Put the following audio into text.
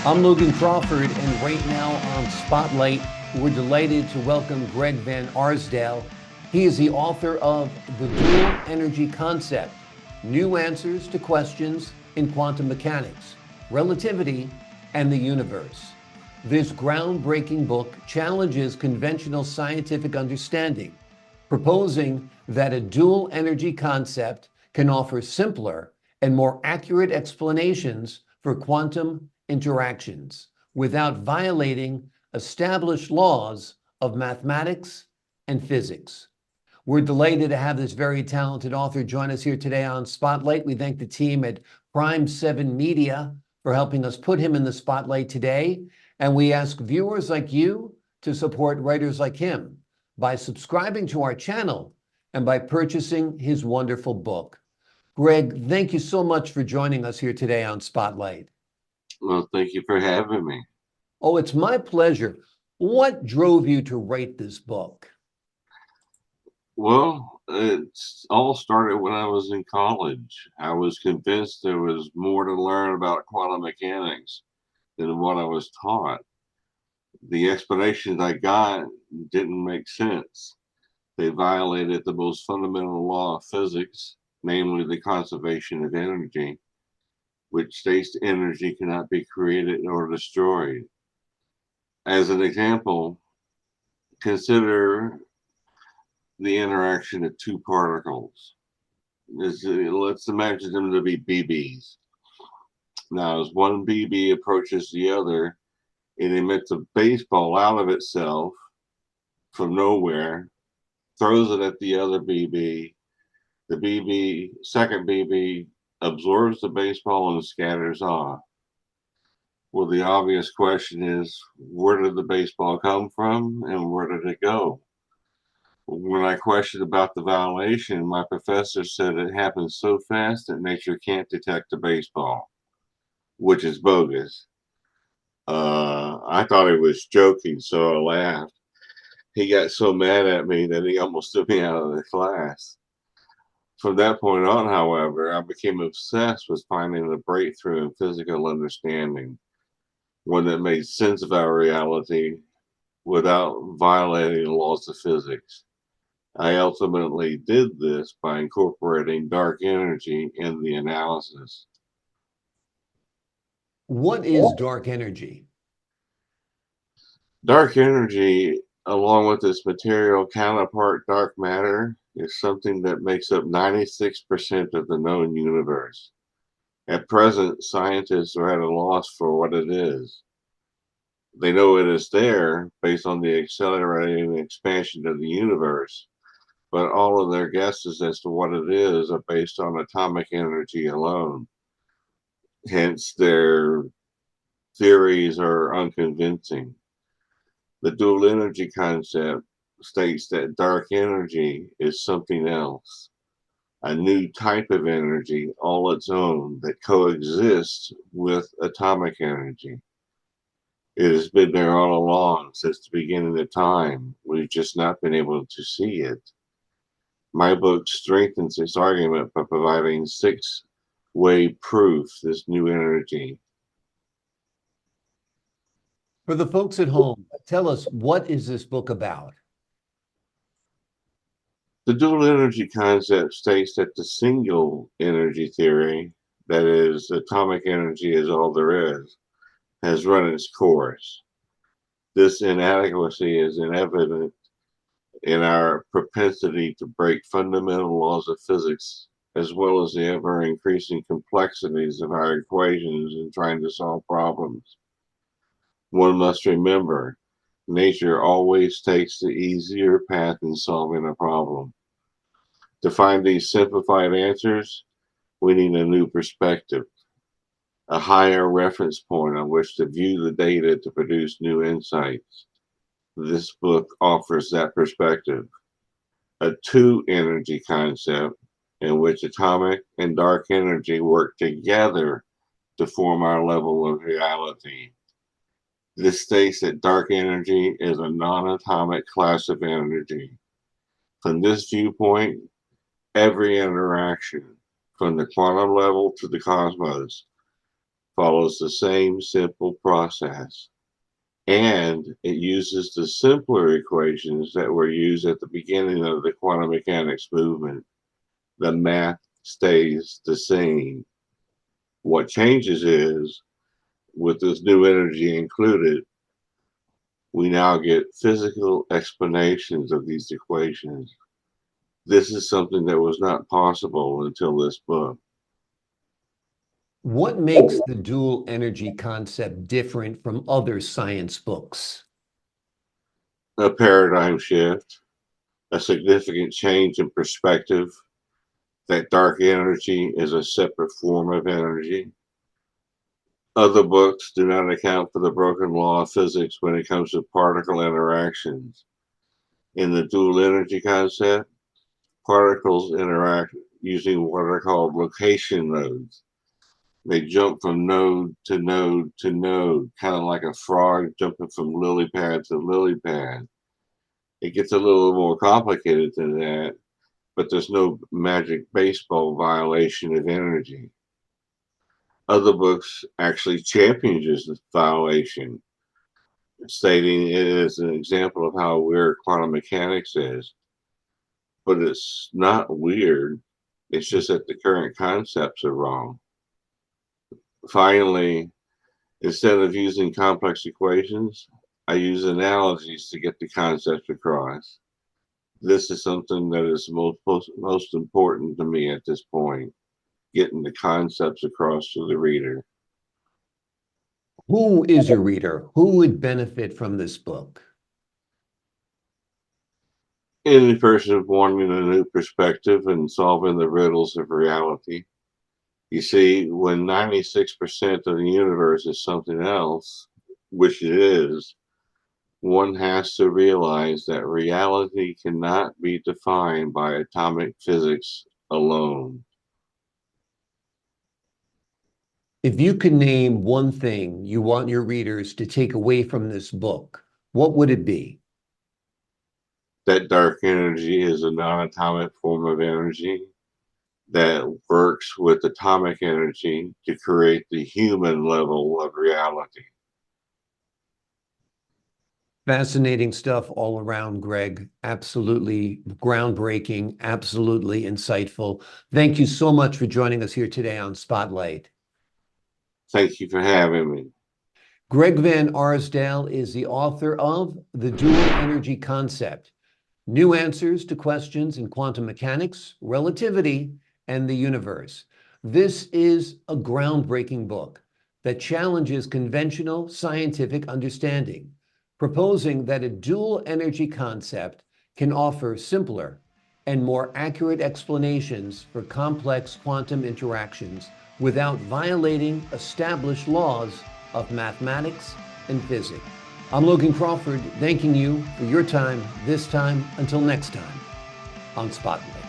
I'm Logan Crawford, and right now on Spotlight, we're delighted to welcome Greg Van Arsdale. He is the author of The Dual Energy Concept, New Answers to Questions in Quantum Mechanics, Relativity, and the Universe. This groundbreaking book challenges conventional scientific understanding, proposing that a dual energy concept can offer simpler and more accurate explanations for quantum interactions without violating established laws of mathematics and physics. We're delighted to have this very talented author join us here today on Spotlight. We thank the team at Prime 7 Media for helping us put him in the spotlight today. And we ask viewers like you to support writers like him by subscribing to our channel and by purchasing his wonderful book. Greg, thank you so much for joining us here today on Spotlight. Well, thank you for having me. Oh, it's my pleasure. What drove you to write this book? Well, it's all started when I was in college. I was convinced there was more to learn about quantum mechanics than what I was taught. The explanations I got didn't make sense. They violated the most fundamental law of physics, namely the conservation of energy, which states energy cannot be created or destroyed. As an example, consider the interaction of two particles. Let's imagine them to be BBs. Now, as one BB approaches the other, it emits a baseball out of itself from nowhere, throws it at the other BB. The second BB absorbs the baseball and scatters off. Well, the obvious question is, where did the baseball come from and where did it go? When I questioned about the violation, my professor said it happens so fast that nature can't detect a baseball, which is bogus. I thought he was joking, so I laughed. He got so mad at me that he almost threw me out of the class. From that point on, however, I became obsessed with finding a breakthrough in physical understanding, one that made sense of our reality without violating the laws of physics. I ultimately did this by incorporating dark energy in the analysis. What is dark energy? Dark energy, along with its material counterpart, dark matter, is something that makes up 96% of the known universe. At present, scientists are at a loss for what it is. They know it is there based on the accelerating expansion of the universe, but all of their guesses as to what it is are based on atomic energy alone. Hence, their theories are unconvincing. The dual energy concept states that dark energy is something else, a new type of energy all its own that coexists with atomic energy. It has been there all along since the beginning of time. We've just not been able to see it. My book strengthens this argument by providing six-way proof this new energy. For the folks at home, tell us, what is this book about? The dual energy concept states that the single energy theory, that is, atomic energy is all there is, has run its course. This inadequacy is evident in our propensity to break fundamental laws of physics, as well as the ever increasing complexities of our equations in trying to solve problems. One must remember, nature always takes the easier path in solving a problem. To find these simplified answers, we need a new perspective, a higher reference point on which to view the data to produce new insights. This book offers that perspective, a two energy concept in which atomic and dark energy work together to form our level of reality. This states that dark energy is a non atomic class of energy. From this viewpoint, every interaction, from the quantum level to the cosmos, follows the same simple process, and it uses the simpler equations that were used at the beginning of the quantum mechanics movement. The math stays the same. What changes is, with this new energy included, we now get physical explanations of these equations. This is something that was not possible until this book. What makes the dual energy concept different from other science books? A paradigm shift, a significant change in perspective that dark energy is a separate form of energy. Other books do not account for the broken law of physics when it comes to particle interactions. In the dual energy concept, particles interact using what are called location nodes. They jump from node to node to node, kind of like a frog jumping from lily pad to lily pad. It gets a little more complicated than that, but there's no magic baseball violation of energy. Other books actually champion this violation, stating it is an example of how weird quantum mechanics is. But it's not weird, it's just that the current concepts are wrong. Finally, instead of using complex equations, I use analogies to get the concept across. This is something that is most important to me at this point, getting the concepts across to the reader. Who is your reader? Who would benefit from this book? Any person wanting a new perspective and solving the riddles of reality. You see, when 96% of the universe is something else, which it is, one has to realize that reality cannot be defined by atomic physics alone. If you could name one thing you want your readers to take away from this book, what would it be? That dark energy is a non-atomic form of energy that works with atomic energy to create the human level of reality. Fascinating stuff all around, Greg. Absolutely groundbreaking, absolutely insightful. Thank you so much for joining us here today on Spotlight. Thank you for having me. Greg Van Arsdale is the author of The Dual Energy Concept: New Answers to Questions in Quantum Mechanics, Relativity, and the Universe. This is a groundbreaking book that challenges conventional scientific understanding, proposing that a dual energy concept can offer simpler and more accurate explanations for complex quantum interactions without violating established laws of mathematics and physics. I'm Logan Crawford, thanking you for your time this time. Until next time on Spotlight.